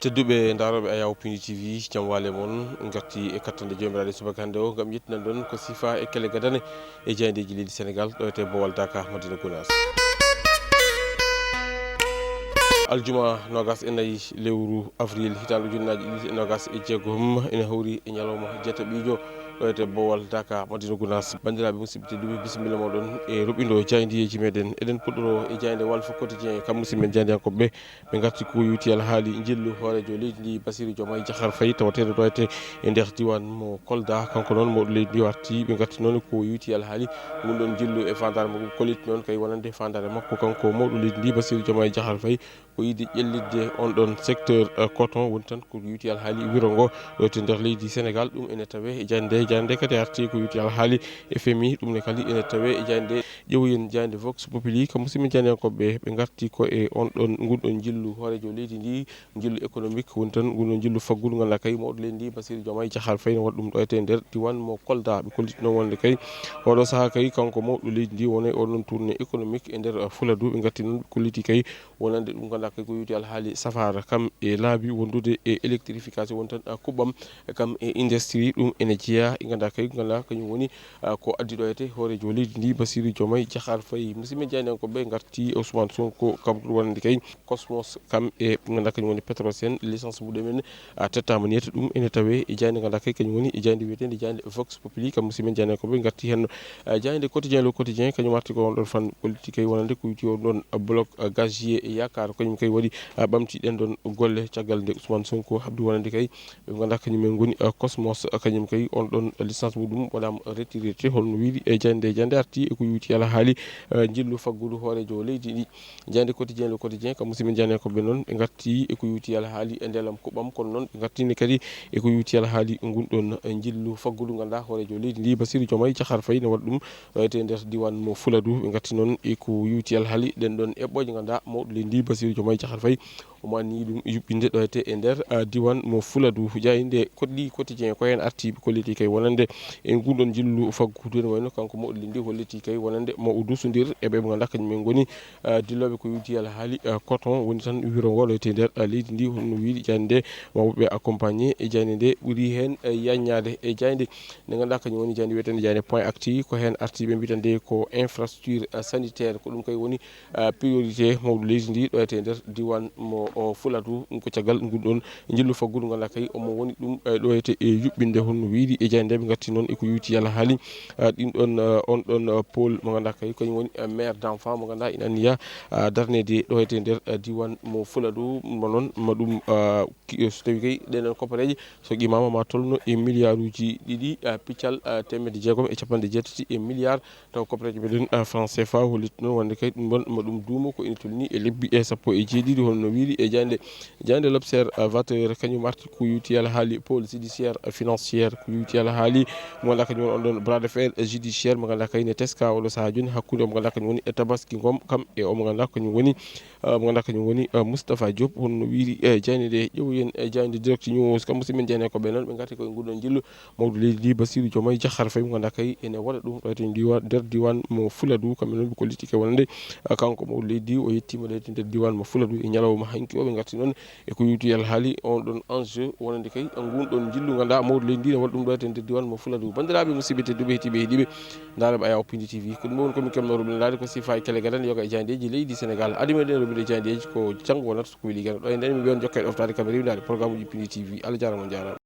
tedduɓe daroɓe Ayaw Pini TV jam wale moon garti e kattande jomiraɗe subaka hannde o gam yettinan ɗon ko sifa e kele gadane e jeydeji leydi Sénégal ɗo ete Bowal Dakar Madina Gounass. aljuma nogas e nayyi lewru avril hitande ujunnaji ɗiɗi e nogas e jeegom ene hawri e ñalawma jeetaɓijo ɗo ete Bowal Dakar Madina Gounass. bandiraɓe musidɓe tedduɓe bisimilla moɗon e roɓido jaydiyeji meɗen eɗen puɗɗoro e jayde Walf Quotidien kam musidɓe jaydiyankoɓe ɓe garti ko yuti alhaali jillu hoorejo leydi ndi Bassirou Diomaye Diakhar Faye tawatede ɗo ete e nder diwan mo Kolda kanko noon mawɗo leydi ndi warti ɓe garti noon ko yuti alhaali ɗum ɗon jillu e fandare makko koliti noon kay wonande fandare makko kanko mawɗo leydi ndi Bassirou Diomaye Diakhar Faye ko yiide ƴellidde on ɗon secteur coton woni tan ko yuti alhaali wiro ngo ɗo te nder leydi Sénégal ɗum ene tawe e jande kadi arti ko yuti alhaali FMI ɗum ne kadi ene tawe e jande ƴeewoyen jande Vox Populi ko musidɓe janiyankoɓe ɓe garti ko e on ɗon ngunɗon jillu hoorejo leydi ndi jillu économique woni tan ngunɗon jillu faggudu ganduɗa kay mawɗo leydi ndi Bassirou Diomaye Diakhar Faye ne waɗa ɗum ɗo ete nder diwan mo Kolda ɓe kollitino wonde kay oɗo saaha kay kanko mawɗo leydi ndi woni oɗon tourné économique e nder Fuladu ɓe gatti noon ɓe kolliti kay wonande ɗum ganduɗa kay ko yuti alhaali safara kam e laabi wondude e électrification woni tan kuɓɓam kam e industrie ɗum ene jeeya e ganduɗa kay ganduɗa kañum woni ko addi ɗo ete hoorejo leydi ndi Bassirou Diomaye Diakhar Faye. musidɓe jaydiyankoɓe garti Ousmane Sonko kam wonande kay Cosmos kam e ganduɗa kañum woni Petrosen licence muɗumen tettama niyete ɗum ene tawe e jayde ganduɗa kay kañum woni e jayde wiyetede jayde Vox Populi kam musidɓe jaydiyankoɓe garti hen jayde quotidien le quotidien kañum arti ko on ɗon fan politique kay wonande ko yuti on ɗon bloc gazier e yakar kañum kay waɗi ɓamti ɗen ɗon golle caggal nde Ousmane Sonko habdi wonande kay ɓe ganduɗa kañumen goni Cosmos kañum kay on ɗon licence muɗum waɗama retiré holno wiiri e jande arti e ko yuti alhaali jillu faggudu hoorejo leydi ndi. jande quotidien le quotidien kam musidɓe janiyankoɓe noon ɓe garti e ko yuti alhaali e ndelam kuɓɓam kono noon ɓe gartini kadi e ko yuti alhaali gunɗon jillu faggudu ganduɗa hoorejo leydi ndi Bassirou Diomaye Diakhar Faye ne waɗa ɗum ɗo ete nder diwan mo Fuladu ɓe gatti noon e ko yuti alhaali ɗen ɗon eɓɓoje ganduɗa mawɗo leydi ndi Bassirou Diomaye Diakhar Faye omo anni ɗum yuɓɓinde ɗo ete e nder diwan mo Fuladu. jayde koɗɗi quotidien ko hen arti ɓe kolliti kay wonande e gunɗon jillu faggudu ne wayno kanko mawɗo leydi ndi holliti kay wonande mo dusodir e ɓe ganduɗa kañumen goni dilloɓe ko yuti alhaali coton woni tan wiro ngo ɗo ete nder leydi ndi holno wiiri jande mawɓe accompagné e jayde nde ɓuuri hen yaññade e jayde nde ganduɗa kañum woni jayde wiyetede jayde point acti ko hen arti ɓe mbitande ko infrastructure sanitaire ko ɗum kay woni priorité mawɗo leydi ndi ɗo ete nder diwan mo Fuladu ko caggal gunɗon jillu faggudu ganduɗa kay omo woni ɗum ɗo ete e yuɓɓinde holno wiiri e jayde nde ɓe gatti noon eko yuti alhaali ɗin ɗon on ɗon pôle mo ganduɗa kay kañum woni maire d' enfant mo ganduɗa ina anniya darnede ɗo ete nder diwan mo Fuladu mo noon ma ɗum so tawi kay ɗeɗon koppareje so qimama ma tolno e milliard uji ɗiɗi piccal temedde jeegom e capanɗe jeetati e milliard taw koppareje meɗen franc CFA hollitu noon wonde kay ɗum ɗon ma ɗum duuma ko ina tolni e lebbi sappo e jeeɗiɗi holno wiiri e jande l'observateur kañum arti ko yuti alhaali pôle judiciaire financière ko yuti alhaali mo ganduɗa kañum woni on ɗon bras de fer judiciaire mo ganduɗa kay ne teska oɗo saaha joni hakkude omo ganduɗa kañum woni Tabaski Ngom kam e omo ganduɗa kañum woni Moustapha Diop holno wiiri e jayde nde ƴeewoyen e jayde direct news kam musidɓe janiyankoɓe noon ɓe garti koye nguɗon jillu mawɗo leydi ndi Bassirou Diomaye Diakhar Faye mo ganduɗa kay ene waɗa ɗum ɗo ete nder diwan mo Fuladu kamɓe noon ɓe kolliti ke wonande kanko mawɗo leydi o yettima ɗo ete nder diwan mo Fuladu e ñalawma hanki o ɓe garti noon e ko yuti alhaali on ɗon enjeu wonande kay gunɗon jillu ganduɗa mawɗo leydi ndi ne waɗa ɗum ɗo ete nder diwan mo Fuladu. bandiraɓe musidɓe tedduɓe heeɗiɓe heeɗiɓe daroɓe Ayaw Pini TV ko ɗum woni komin kelmanoɗo laade ko sifa e kele gadane yoga e jayndeji leydi Sénégal adi meɗen roɓide jayndeji ko janggo wonata ko weeli gana ɗo e nden mi wiyon jokkere ɗoftade kaɓe rewidade programme uji Pini TV Allah jarama on jarama.